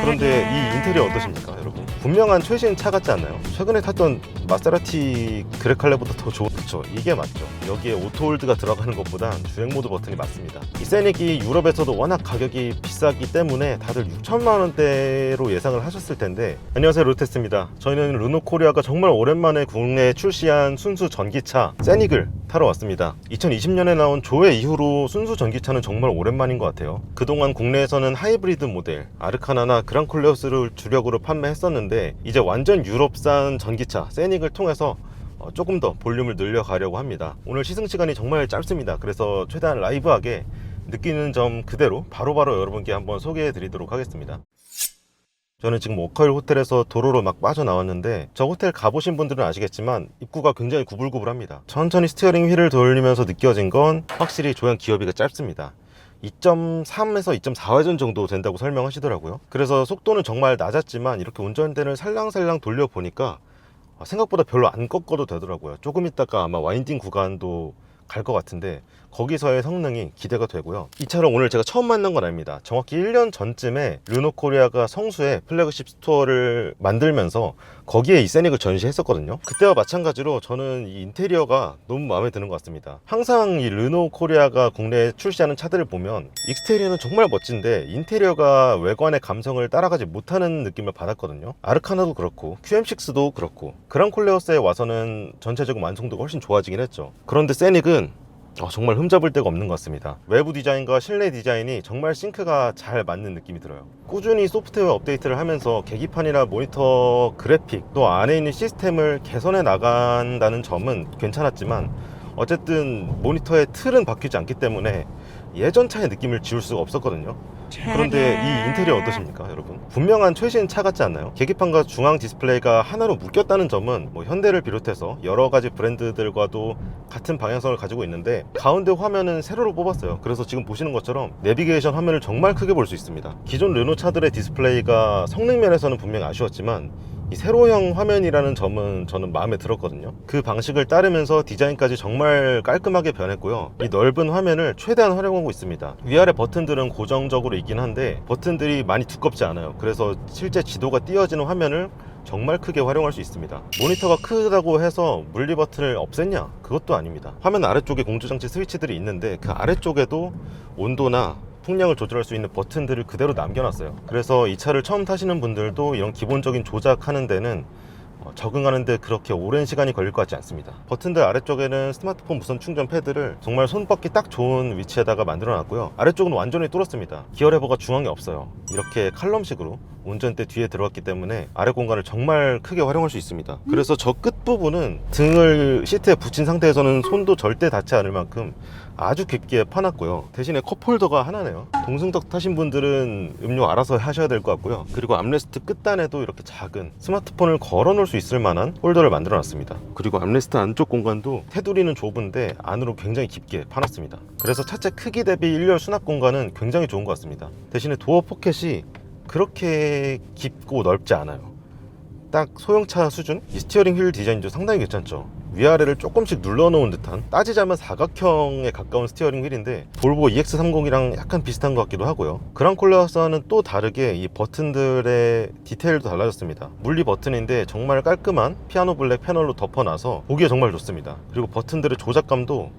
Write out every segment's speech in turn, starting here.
그런데 이 인테리어 어떠십니까 여러분? 분명한 최신 차 같지 않나요? 최근에 탔던 마세라티 그레칼레보다 더 좋은, 그쵸, 이게 맞죠. 여기에 오토홀드가 들어가는 것보단 주행 모드 버튼이 맞습니다. 이 세닉이 유럽에서도 워낙 가격이 비싸기 때문에 다들 6천만 원대로 예상을 하셨을 텐데, 안녕하세요, 로테스입니다. 저희는 르노코리아가 정말 오랜만에 국내에 출시한 순수 전기차 세닉을 타러 왔습니다. 2020년에 나온 조회 이후로 순수 전기차는 정말 오랜만인 것 같아요. 그동안 국내에서는 하이브리드 모델 아르카나나 그랑콜레오스를 주력으로 판매했었는데, 이제 완전 유럽산 전기차 세닉을 통해서 조금 더 볼륨을 늘려가려고 합니다. 오늘 시승 시간이 정말 짧습니다. 그래서 최대한 라이브하게 느끼는 점 그대로 바로바로 여러분께 한번 소개해 드리도록 하겠습니다. 저는 지금 오카일 호텔에서 도로로 막 빠져나왔는데, 저 호텔 가보신 분들은 아시겠지만 입구가 굉장히 구불구불합니다. 천천히 스티어링 휠을 돌리면서 느껴진 건 확실히 조향 기어비가 짧습니다. 2.3에서 2.4회전 정도 된다고 설명하시더라고요. 그래서 속도는 정말 낮았지만 이렇게 운전대를 살랑살랑 돌려보니까 생각보다 별로 안 꺾어도 되더라고요. 조금 있다가 아마 와인딩 구간도 갈 것 같은데 거기서의 성능이 기대가 되고요. 이 차를 오늘 제가 처음 만난 건 아닙니다. 정확히 1년 전쯤에 르노코리아가 성수에 플래그십 스토어를 만들면서 거기에 이 세닉을 전시했었거든요. 그때와 마찬가지로 저는 이 인테리어가 너무 마음에 드는 것 같습니다. 항상 이 르노코리아가 국내에 출시하는 차들을 보면 익스테리어는 정말 멋진데 인테리어가 외관의 감성을 따라가지 못하는 느낌을 받았거든요. 아르카나도 그렇고 QM6도 그렇고 그랑콜레오스에 와서는 전체적인 완성도가 훨씬 좋아지긴 했죠. 그런데 세닉은 정말 흠잡을 데가 없는 것 같습니다. 외부 디자인과 실내 디자인이 정말 싱크가 잘 맞는 느낌이 들어요. 꾸준히 소프트웨어 업데이트를 하면서 계기판이나 모니터 그래픽 또 안에 있는 시스템을 개선해 나간다는 점은 괜찮았지만, 어쨌든 모니터의 틀은 바뀌지 않기 때문에 예전 차의 느낌을 지울 수가 없었거든요. 그런데 이 인테리어 어떠십니까 여러분? 분명한 최신 차 같지 않나요? 계기판과 중앙 디스플레이가 하나로 묶였다는 점은 현대를 비롯해서 여러 가지 브랜드들과도 같은 방향성을 가지고 있는데, 가운데 화면은 세로로 뽑았어요. 그래서 지금 보시는 것처럼 내비게이션 화면을 정말 크게 볼 수 있습니다. 기존 르노 차들의 디스플레이가 성능 면에서는 분명히 아쉬웠지만 이 세로형 화면이라는 점은 저는 마음에 들었거든요. 그 방식을 따르면서 디자인까지 정말 깔끔하게 변했고요. 이 넓은 화면을 최대한 활용하고 있습니다. 위아래 버튼들은 고정적으로 있긴 한데 버튼들이 많이 두껍지 않아요. 그래서 실제 지도가 띄어지는 화면을 정말 크게 활용할 수 있습니다. 모니터가 크다고 해서 물리 버튼을 없앴냐? 그것도 아닙니다. 화면 아래쪽에 공조장치 스위치들이 있는데 그 아래쪽에도 온도나 풍량을 조절할 수 있는 버튼들을 그대로 남겨놨어요. 그래서 이 차를 처음 타시는 분들도 이런 기본적인 조작하는 데는 적응하는데 그렇게 오랜 시간이 걸릴 것 같지 않습니다. 버튼들 아래쪽에는 스마트폰 무선 충전 패드를 정말 손 뻗기 딱 좋은 위치에다가 만들어 놨고요. 아래쪽은 완전히 뚫었습니다. 기어 레버가 중앙에 없어요. 이렇게 칼럼식으로 운전대 뒤에 들어갔기 때문에 아래 공간을 정말 크게 활용할 수 있습니다. 그래서 저 끝부분은 등을 시트에 붙인 상태에서는 손도 절대 닿지 않을 만큼 아주 깊게 파놨고요. 대신에 컵홀더가 하나네요. 동승덕 타신 분들은 음료 알아서 하셔야 될 것 같고요. 그리고 암레스트 끝단에도 이렇게 작은 스마트폰을 걸어 놓을 수 있을 만한 홀더를 만들어 놨습니다. 그리고 암레스트 안쪽 공간도 테두리는 좁은데 안으로 굉장히 깊게 파놨습니다. 그래서 차체 크기 대비 1열 수납 공간은 굉장히 좋은 것 같습니다. 대신에 도어 포켓이 그렇게 깊고 넓지 않아요. 딱 소형차 수준? 이 스티어링 휠 디자인도 상당히 괜찮죠. 위아래를 조금씩 눌러놓은 듯한, 따지자면 사각형에 가까운 스티어링 휠인데 볼보 EX30이랑 약간 비슷한 것 같기도 하고요. 그랑콜레오스와는 또 다르게 이 버튼들의 디테일도 달라졌습니다. 물리 버튼인데 정말 깔끔한 피아노 블랙 패널로 덮어놔서 보기에 정말 좋습니다. 그리고 버튼들의 조작감도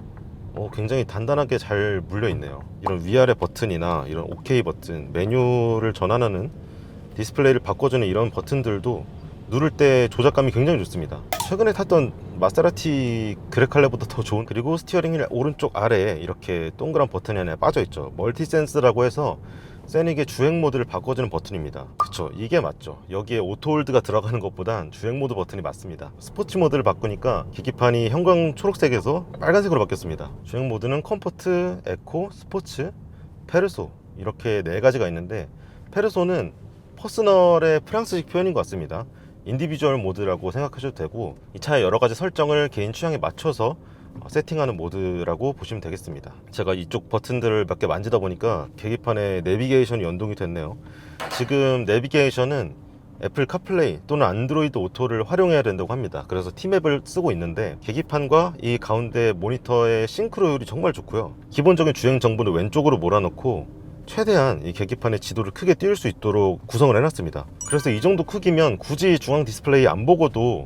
굉장히 단단하게 잘 물려있네요. 이런 위아래 버튼이나 이런 OK 버튼, 메뉴를 전환하는 디스플레이를 바꿔주는 이런 버튼들도 누를 때 조작감이 굉장히 좋습니다. 최근에 탔던 마세라티 그레칼레보다 더 좋은, 그리고 스티어링 휠 오른쪽 아래에 이렇게 동그란 버튼이 하나 빠져있죠. 멀티센스라고 해서 세닉의 주행 모드를 바꿔주는 버튼입니다. 그쵸, 이게 맞죠. 여기에 오토홀드가 들어가는 것보단 주행 모드 버튼이 맞습니다. 스포츠 모드를 바꾸니까 계기판이 형광 초록색에서 빨간색으로 바뀌었습니다. 주행 모드는 컴포트, 에코, 스포츠, 페르소 이렇게 4가지가 있는데, 페르소는 퍼스널의 프랑스식 표현인 것 같습니다. 인디비주얼 모드라고 생각하셔도 되고, 이 차의 여러가지 설정을 개인 취향에 맞춰서 세팅하는 모드라고 보시면 되겠습니다. 제가 이쪽 버튼들을 몇 개 만지다 보니까 계기판에 내비게이션이 연동이 됐네요. 지금 내비게이션은 애플 카플레이 또는 안드로이드 오토를 활용해야 된다고 합니다. 그래서 T맵을 쓰고 있는데 계기판과 이 가운데 모니터의 싱크로율이 정말 좋고요. 기본적인 주행 정보는 왼쪽으로 몰아넣고 최대한 이 계기판의 지도를 크게 띄울 수 있도록 구성을 해놨습니다. 그래서 이 정도 크기면 굳이 중앙 디스플레이 안 보고도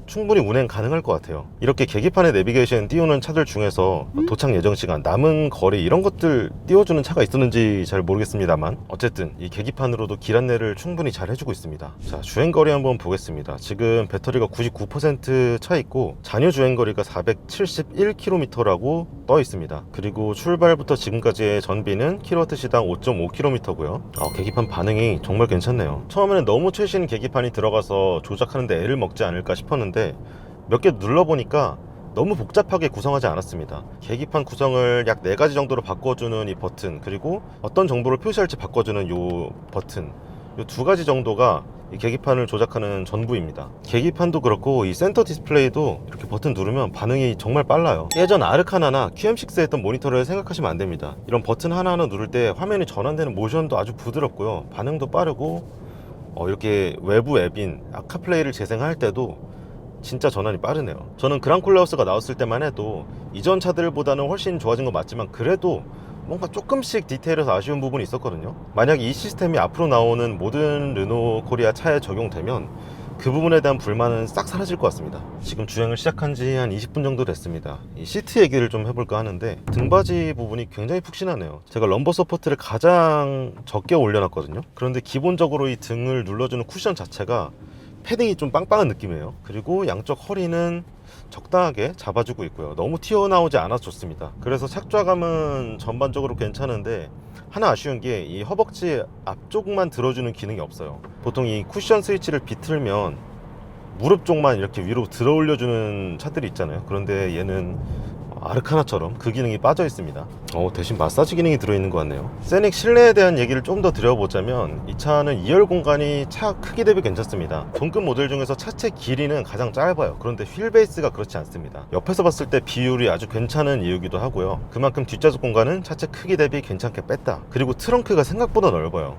충분히 운행 가능할 것 같아요. 이렇게 계기판에 내비게이션 띄우는 차들 중에서 도착 예정 시간, 남은 거리 이런 것들 띄워주는 차가 있었는지 잘 모르겠습니다만 어쨌든 이 계기판으로도 길 안내를 충분히 잘 해주고 있습니다. 자, 주행거리 한번 보겠습니다. 지금 배터리가 99% 차 있고 잔유 주행거리가 471km라고 떠 있습니다. 그리고 출발부터 지금까지의 전비는 킬로와트시당 5.5km고요. 계기판 반응이 정말 괜찮네요. 처음에는 너무 최신 계기판이 들어가서 조작하는데 애를 먹지 않을까 싶었는데 몇 개 눌러보니까 너무 복잡하게 구성하지 않았습니다. 계기판 구성을 약 4가지 정도로 바꿔주는 이 버튼, 그리고 어떤 정보를 표시할지 바꿔주는 요 버튼, 요 2가지 정도가 이 계기판을 조작하는 전부입니다. 계기판도 그렇고 이 센터 디스플레이도 이렇게 버튼 누르면 반응이 정말 빨라요. 예전 아르카나나 QM6 했던 모니터를 생각하시면 안 됩니다. 이런 버튼 하나하나 누를 때 화면이 전환되는 모션도 아주 부드럽고요, 반응도 빠르고 이렇게 외부 앱인 아카플레이를 재생할 때도 진짜 전환이 빠르네요. 저는 그랑콜레오스가 나왔을 때만 해도 이전 차들보다는 훨씬 좋아진 건 맞지만 그래도 뭔가 조금씩 디테일에서 아쉬운 부분이 있었거든요. 만약 이 시스템이 앞으로 나오는 모든 르노 코리아 차에 적용되면 그 부분에 대한 불만은 싹 사라질 것 같습니다. 지금 주행을 시작한 지 한 20분 정도 됐습니다. 이 시트 얘기를 좀 해볼까 하는데 등받이 부분이 굉장히 푹신하네요. 제가 럼버 서포트를 가장 적게 올려놨거든요. 그런데 기본적으로 이 등을 눌러주는 쿠션 자체가 패딩이 좀 빵빵한 느낌이에요. 그리고 양쪽 허리는 적당하게 잡아주고 있고요. 너무 튀어나오지 않아서 좋습니다. 그래서 착좌감은 전반적으로 괜찮은데 하나 아쉬운 게 이 허벅지 앞쪽만 들어주는 기능이 없어요. 보통 이 쿠션 스위치를 비틀면 무릎 쪽만 이렇게 위로 들어 올려주는 차들이 있잖아요. 그런데 얘는 아르카나처럼 그 기능이 빠져 있습니다. 대신 마사지 기능이 들어있는 것 같네요. 세닉 실내에 대한 얘기를 좀 더 드려보자면 이 차는 2열 공간이 차 크기 대비 괜찮습니다. 동급 모델 중에서 차체 길이는 가장 짧아요. 그런데 휠 베이스가 그렇지 않습니다. 옆에서 봤을 때 비율이 아주 괜찮은 이유기도 하고요. 그만큼 뒷좌석 공간은 차체 크기 대비 괜찮게 뺐다. 그리고 트렁크가 생각보다 넓어요.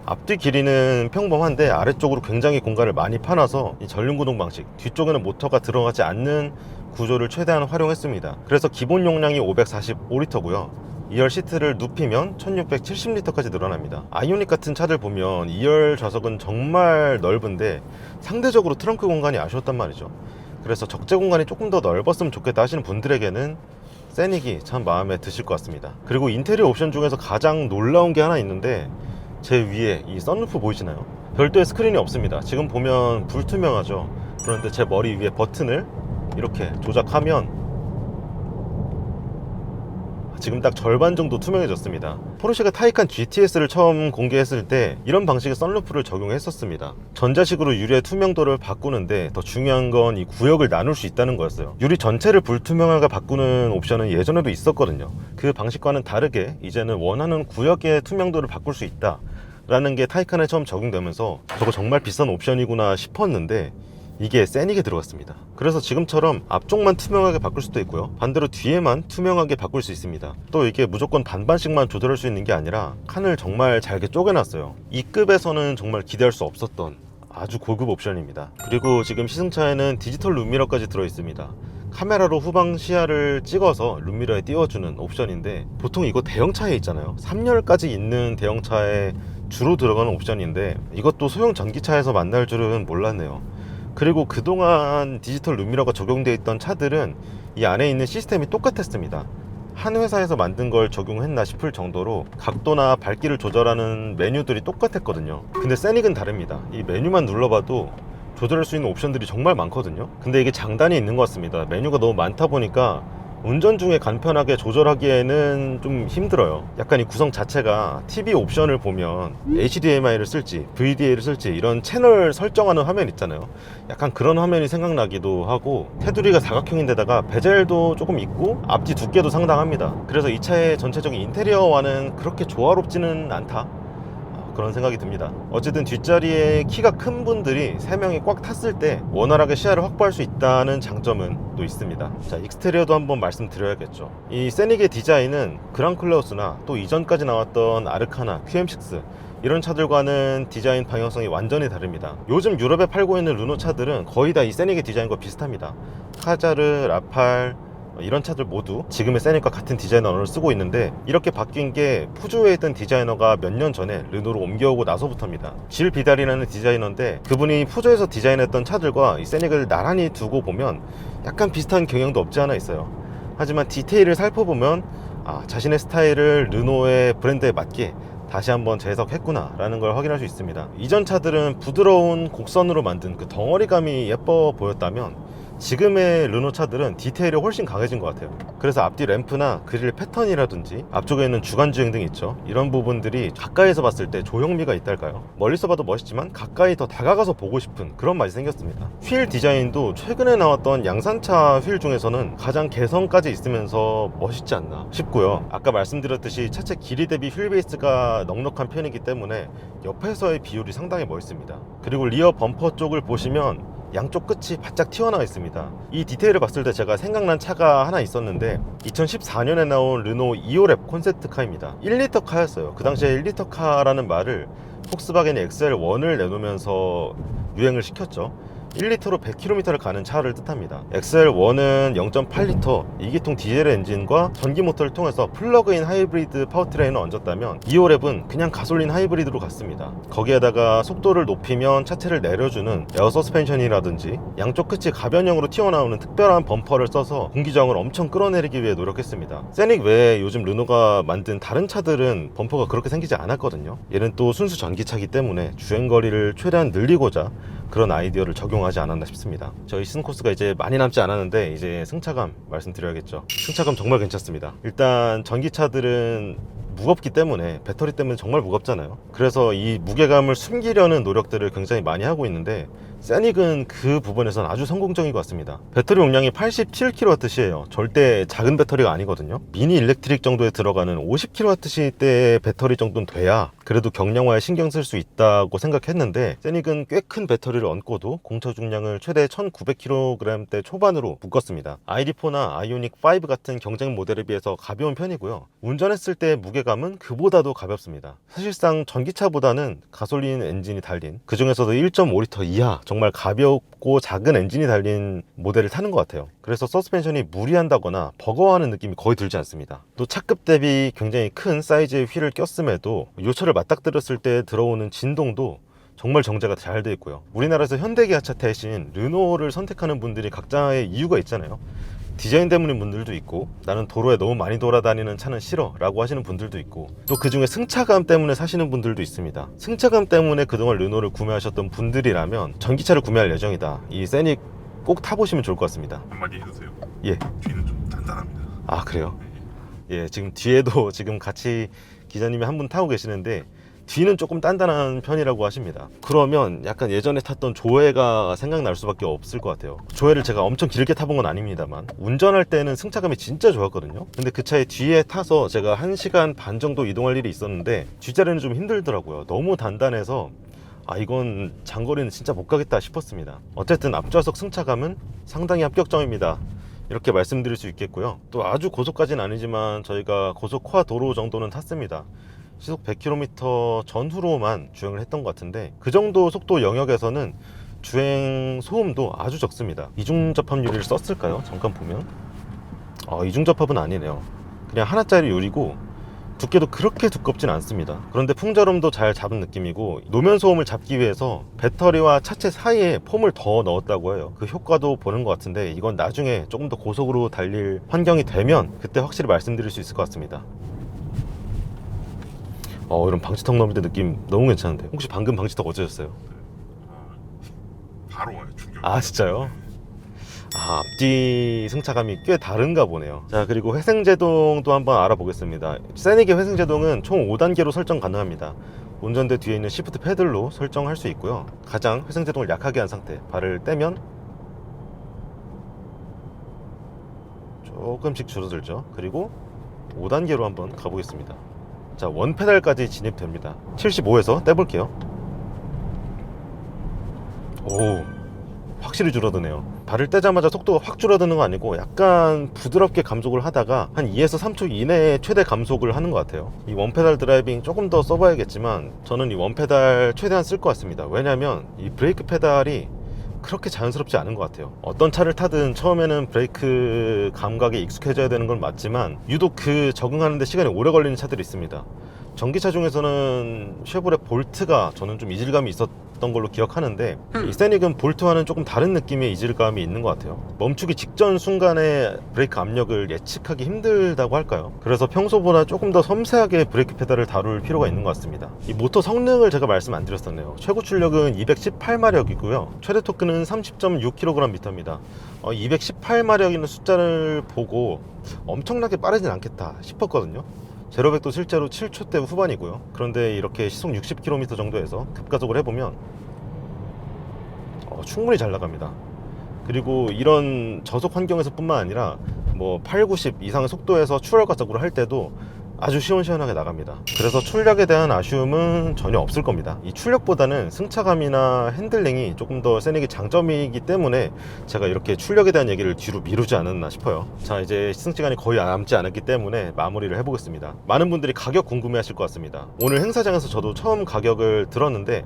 앞뒤 길이는 평범한데 아래쪽으로 굉장히 공간을 많이 파놔서 이 전륜구동 방식, 뒤쪽에는 모터가 들어가지 않는 구조를 최대한 활용했습니다. 그래서 기본 용량이 545리터고요 2열 시트를 눕히면 1670리터까지 늘어납니다. 아이오닉 같은 차들 보면 2열 좌석은 정말 넓은데 상대적으로 트렁크 공간이 아쉬웠단 말이죠. 그래서 적재 공간이 조금 더 넓었으면 좋겠다 하시는 분들에게는 세닉이 참 마음에 드실 것 같습니다. 그리고 인테리어 옵션 중에서 가장 놀라운 게 하나 있는데 제 위에 이 선루프 보이시나요? 별도의 스크린이 없습니다. 지금 보면 불투명하죠. 그런데 제 머리 위에 버튼을 이렇게 조작하면 지금 딱 절반 정도 투명해졌습니다. 포르쉐가 타이칸 GTS를 처음 공개했을 때 이런 방식의 선루프를 적용했었습니다. 전자식으로 유리의 투명도를 바꾸는데 더 중요한 건 이 구역을 나눌 수 있다는 거였어요. 유리 전체를 불투명하게 바꾸는 옵션은 예전에도 있었거든요. 그 방식과는 다르게 이제는 원하는 구역의 투명도를 바꿀 수 있다 라는 게 타이칸에 처음 적용되면서 저거 정말 비싼 옵션이구나 싶었는데 이게 세닉에 들어갔습니다. 그래서 지금처럼 앞쪽만 투명하게 바꿀 수도 있고요, 반대로 뒤에만 투명하게 바꿀 수 있습니다. 또 이게 무조건 반반씩만 조절할 수 있는 게 아니라 칸을 정말 잘게 쪼개놨어요. 이 급에서는 정말 기대할 수 없었던 아주 고급 옵션입니다. 그리고 지금 시승차에는 디지털 룸미러까지 들어있습니다. 카메라로 후방 시야를 찍어서 룸미러에 띄워주는 옵션인데 보통 이거 대형차에 있잖아요. 3열까지 있는 대형차에 주로 들어가는 옵션인데 이것도 소형 전기차에서 만날 줄은 몰랐네요. 그리고 그동안 디지털 룸미러가 적용되어 있던 차들은 이 안에 있는 시스템이 똑같았습니다. 한 회사에서 만든 걸 적용했나 싶을 정도로 각도나 밝기를 조절하는 메뉴들이 똑같았거든요. 근데 세닉은 다릅니다. 이 메뉴만 눌러봐도 조절할 수 있는 옵션들이 정말 많거든요. 근데 이게 장단이 있는 것 같습니다. 메뉴가 너무 많다 보니까 운전 중에 간편하게 조절하기에는 좀 힘들어요. 약간 이 구성 자체가 TV 옵션을 보면 HDMI를 쓸지 VDA를 쓸지 이런 채널 설정하는 화면 있잖아요. 약간 그런 화면이 생각나기도 하고, 테두리가 사각형인데다가 베젤도 조금 있고 앞뒤 두께도 상당합니다. 그래서 이 차의 전체적인 인테리어와는 그렇게 조화롭지는 않다, 그런 생각이 듭니다. 어쨌든 뒷자리에 키가 큰 분들이 3명이 꽉 탔을 때 원활하게 시야를 확보할 수 있다는 장점은 또 있습니다. 자, 익스테리어도 한번 말씀드려야겠죠. 이 세닉의 디자인은 그랑클레오스나 또 이전까지 나왔던 아르카나, QM6 이런 차들과는 디자인 방향성이 완전히 다릅니다. 요즘 유럽에 팔고 있는 르노 차들은 거의 다 이 세닉의 디자인과 비슷합니다. 카자르, 라팔, 이런 차들 모두 지금의 세닉과 같은 디자인 언어를 쓰고 있는데, 이렇게 바뀐 게 푸주오에 있던 디자이너가 몇 년 전에 르노로 옮겨오고 나서부터입니다. 질 비달이라는 디자이너인데, 그분이 푸주오에서 디자인했던 차들과 이 세닉을 나란히 두고 보면 약간 비슷한 경향도 없지 않아 있어요. 하지만 디테일을 살펴보면 자신의 스타일을 르노의 브랜드에 맞게 다시 한번 재해석했구나 라는 걸 확인할 수 있습니다. 이전 차들은 부드러운 곡선으로 만든 그 덩어리감이 예뻐 보였다면, 지금의 르노 차들은 디테일이 훨씬 강해진 것 같아요. 그래서 앞뒤 램프나 그릴 패턴이라든지 앞쪽에 있는 주간주행 등 있죠, 이런 부분들이 가까이서 봤을 때 조형미가 있달까요? 멀리서 봐도 멋있지만 가까이 더 다가가서 보고 싶은 그런 맛이 생겼습니다. 휠 디자인도 최근에 나왔던 양산차 휠 중에서는 가장 개성까지 있으면서 멋있지 않나 싶고요. 아까 말씀드렸듯이 차체 길이 대비 휠 베이스가 넉넉한 편이기 때문에 옆에서의 비율이 상당히 멋있습니다. 그리고 리어 범퍼 쪽을 보시면 양쪽 끝이 바짝 튀어나와 있습니다. 이 디테일을 봤을 때 제가 생각난 차가 하나 있었는데, 2014년에 나온 르노 2호랩 콘셉트카입니다. 1리터 카였어요. 그 당시에 1리터 카라는 말을 폭스바겐이 XL1을 내놓으면서 유행을 시켰죠. 1리터로 100km를 가는 차를 뜻합니다. XL1은 0.8리터 2기통 디젤 엔진과 전기 모터를 통해서 플러그인 하이브리드 파워트레인을 얹었다면, 2호랩은 그냥 가솔린 하이브리드로 갔습니다. 거기에다가 속도를 높이면 차체를 내려주는 에어 서스펜션이라든지 양쪽 끝이 가변형으로 튀어나오는 특별한 범퍼를 써서 공기저항을 엄청 끌어내리기 위해 노력했습니다. 세닉 외에 요즘 르노가 만든 다른 차들은 범퍼가 그렇게 생기지 않았거든요. 얘는 또 순수 전기차기 때문에 주행거리를 최대한 늘리고자 그런 아이디어를 적용하지 않았나 싶습니다. 저희 시즌 코스가 이제 많이 남지 않았는데, 이제 승차감 말씀드려야겠죠. 승차감 정말 괜찮습니다. 일단 전기차들은 무겁기 때문에, 배터리 때문에 정말 무겁잖아요. 그래서 이 무게감을 숨기려는 노력들을 굉장히 많이 하고 있는데, 세닉은 그 부분에서는 아주 성공적인 것 같습니다. 배터리 용량이 87kWh예요. 절대 작은 배터리가 아니거든요. 미니 일렉트릭 정도에 들어가는 50kWh대의 배터리 정도는 돼야 그래도 경량화에 신경 쓸 수 있다고 생각했는데, 세닉은 꽤 큰 배터리를 얹고도 공차 중량을 최대 1900kg대 초반으로 묶었습니다. ID4나 아이오닉 5 같은 경쟁 모델에 비해서 가벼운 편이고요. 운전했을 때 무게감은 그보다도 가볍습니다. 사실상 전기차보다는 가솔린 엔진이 달린, 그 중에서도 1.5리터 이하 정말 가볍고 작은 엔진이 달린 모델을 타는 것 같아요. 그래서 서스펜션이 무리한다거나 버거워하는 느낌이 거의 들지 않습니다. 또 차급 대비 굉장히 큰 사이즈의 휠을 꼈음에도 요철을 맞닥뜨렸을 때 들어오는 진동도 정말 정제가 잘 되어 있고요. 우리나라에서 현대기아차 대신 르노를 선택하는 분들이 각자의 이유가 있잖아요. 디자인 때문인 분들도 있고, 나는 도로에 너무 많이 돌아다니는 차는 싫어 라고 하시는 분들도 있고, 또 그 중에 승차감 때문에 사시는 분들도 있습니다. 승차감 때문에 그동안 르노를 구매하셨던 분들이라면 전기차를 구매할 예정이다, 이 세닉 꼭 타보시면 좋을 것 같습니다. 한마디 해주세요. 예. 뒤는 좀 단단합니다. 아, 그래요? 예, 지금 뒤에도 지금 같이 기자님이 한 분 타고 계시는데, 뒤는 조금 단단한 편이라고 하십니다. 그러면 약간 예전에 탔던 조회가 생각날 수밖에 없을 것 같아요. 조회를 제가 엄청 길게 타본 건 아닙니다만, 운전할 때는 승차감이 진짜 좋았거든요. 근데 그 차의 뒤에 타서 제가 1시간 반 정도 이동할 일이 있었는데, 뒷자리는 좀 힘들더라고요. 너무 단단해서 이건 장거리는 진짜 못 가겠다 싶었습니다. 어쨌든 앞좌석 승차감은 상당히 합격점입니다, 이렇게 말씀드릴 수 있겠고요. 또 아주 고속까지는 아니지만 저희가 고속화 도로 정도는 탔습니다. 시속 100km 전후로만 주행을 했던 것 같은데, 그 정도 속도 영역에서는 주행 소음도 아주 적습니다. 이중접합 유리를 썼을까요? 잠깐 보면 이중접합은 아니네요. 그냥 하나짜리 유리고 두께도 그렇게 두껍진 않습니다. 그런데 풍절음도 잘 잡은 느낌이고, 노면 소음을 잡기 위해서 배터리와 차체 사이에 폼을 더 넣었다고 해요. 그 효과도 보는 것 같은데, 이건 나중에 조금 더 고속으로 달릴 환경이 되면 그때 확실히 말씀드릴 수 있을 것 같습니다. 이런 방지턱 넘을 때 느낌 너무 괜찮은데, 혹시 방금 방지턱 어쩌셨어요? 바로 와요, 충격. 아, 진짜요? 앞뒤 승차감이 꽤 다른가 보네요. 자, 그리고 회생제동도 한번 알아보겠습니다. 세닉의 회생제동은 총 5단계로 설정 가능합니다. 운전대 뒤에 있는 시프트 패들로 설정할 수 있고요. 가장 회생제동을 약하게 한 상태, 발을 떼면 조금씩 줄어들죠. 그리고 5단계로 한번 가보겠습니다. 자, 원페달까지 진입됩니다. 75에서 떼볼게요. 오, 확실히 줄어드네요. 발을 떼자마자 속도가 확 줄어드는 거 아니고 약간 부드럽게 감속을 하다가 한 2에서 3초 이내에 최대 감속을 하는 것 같아요. 이 원페달 드라이빙 조금 더 써봐야겠지만, 저는 이 원페달 최대한 쓸 것 같습니다. 왜냐면 이 브레이크 페달이 그렇게 자연스럽지 않은 것 같아요. 어떤 차를 타든 처음에는 브레이크 감각에 익숙해져야 되는 건 맞지만 유독 그 적응하는 데 시간이 오래 걸리는 차들이 있습니다. 전기차 중에서는 쉐보레 볼트가 저는 좀 이질감이 있었던 걸로 기억하는데 이 세닉은 볼트와는 조금 다른 느낌의 이질감이 있는 것 같아요. 멈추기 직전 순간에 브레이크 압력을 예측하기 힘들다고 할까요? 그래서 평소보다 조금 더 섬세하게 브레이크 페달을 다룰 필요가 있는 것 같습니다. 이 모터 성능을 제가 말씀 안 드렸었네요. 최고 출력은 218마력이고요 최대 토크는 30.6kgm입니다. 218마력이라는 숫자를 보고 엄청나게 빠르진 않겠다 싶었거든요. 제로백도 실제로 7초대 후반이고요. 그런데 이렇게 시속 60km 정도에서 급가속을 해보면 충분히 잘 나갑니다. 그리고 이런 저속 환경에서 뿐만 아니라 뭐 8, 90 이상의 속도에서 추월 가속으로 할 때도 아주 시원시원하게 나갑니다. 그래서 출력에 대한 아쉬움은 전혀 없을 겁니다. 이 출력보다는 승차감이나 핸들링이 조금 더 세닉이 장점이기 때문에 제가 이렇게 출력에 대한 얘기를 뒤로 미루지 않았나 싶어요. 자, 이제 시승시간이 거의 남지 않았기 때문에 마무리를 해보겠습니다. 많은 분들이 가격 궁금해 하실 것 같습니다. 오늘 행사장에서 저도 처음 가격을 들었는데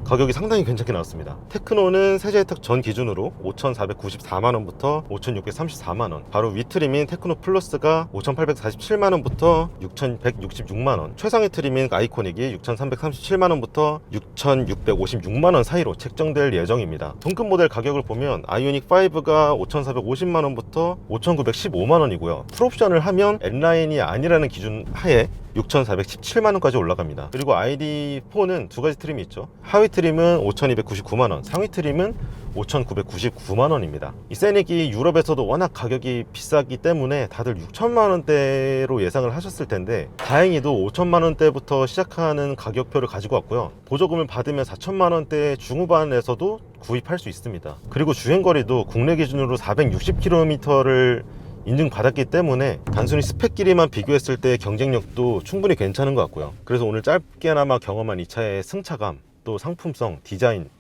가격이 상당히 괜찮게 나왔습니다. 테크노는 세제 혜택 전 기준으로 5,494만원부터 5,634만원, 바로 위트림인 테크노 플러스가 5,847만원부터 6,166만원, 최상위 트림인 아이코닉이 6,337만원부터 6,656만원 사이로 책정될 예정입니다. 동급 모델 가격을 보면 아이오닉 5가 5,450만원부터 5,915만원이고요 풀옵션을 하면 N라인이 아니라는 기준 하에 6,417만원까지 올라갑니다. 그리고 ID4는 두 가지 트림이 있죠. 하위 트림은 5,299만원, 상위 트림은 5,999만원입니다. 이 세닉이 유럽에서도 워낙 가격이 비싸기 때문에 다들 6천만원대로 예상을 하셨을 텐데 다행히도 5천만원대부터 시작하는 가격표를 가지고 왔고요. 보조금을 받으면 4천만원대 중후반에서도 구입할 수 있습니다. 그리고 주행거리도 국내 기준으로 460km를 인증받았기 때문에 단순히 스펙끼리만 비교했을 때 경쟁력도 충분히 괜찮은 것 같고요. 그래서 오늘 짧게나마 경험한 이 차의 승차감, 또 상품성, 디자인,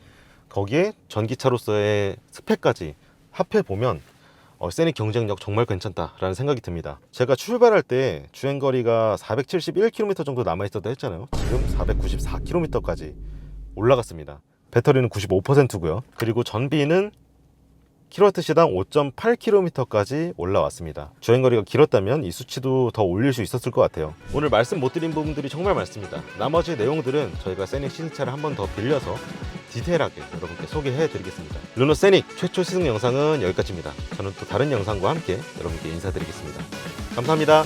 거기에 전기차로서의 스펙까지 합해보면 세닉 경쟁력 정말 괜찮다라는 생각이 듭니다. 제가 출발할 때 주행거리가 471km 정도 남아있었다 했잖아요. 지금 494km까지 올라갔습니다. 배터리는 95%고요 그리고 전비는 킬로와트시당 5.8km까지 올라왔습니다. 주행거리가 길었다면 이 수치도 더 올릴 수 있었을 것 같아요. 오늘 말씀 못 드린 부분들이 정말 많습니다. 나머지 내용들은 저희가 세닉 시승차를 한 번 더 빌려서 디테일하게 여러분께 소개해 드리겠습니다. 르노 세닉 최초 시승 영상은 여기까지입니다. 저는 또 다른 영상과 함께 여러분께 인사드리겠습니다. 감사합니다.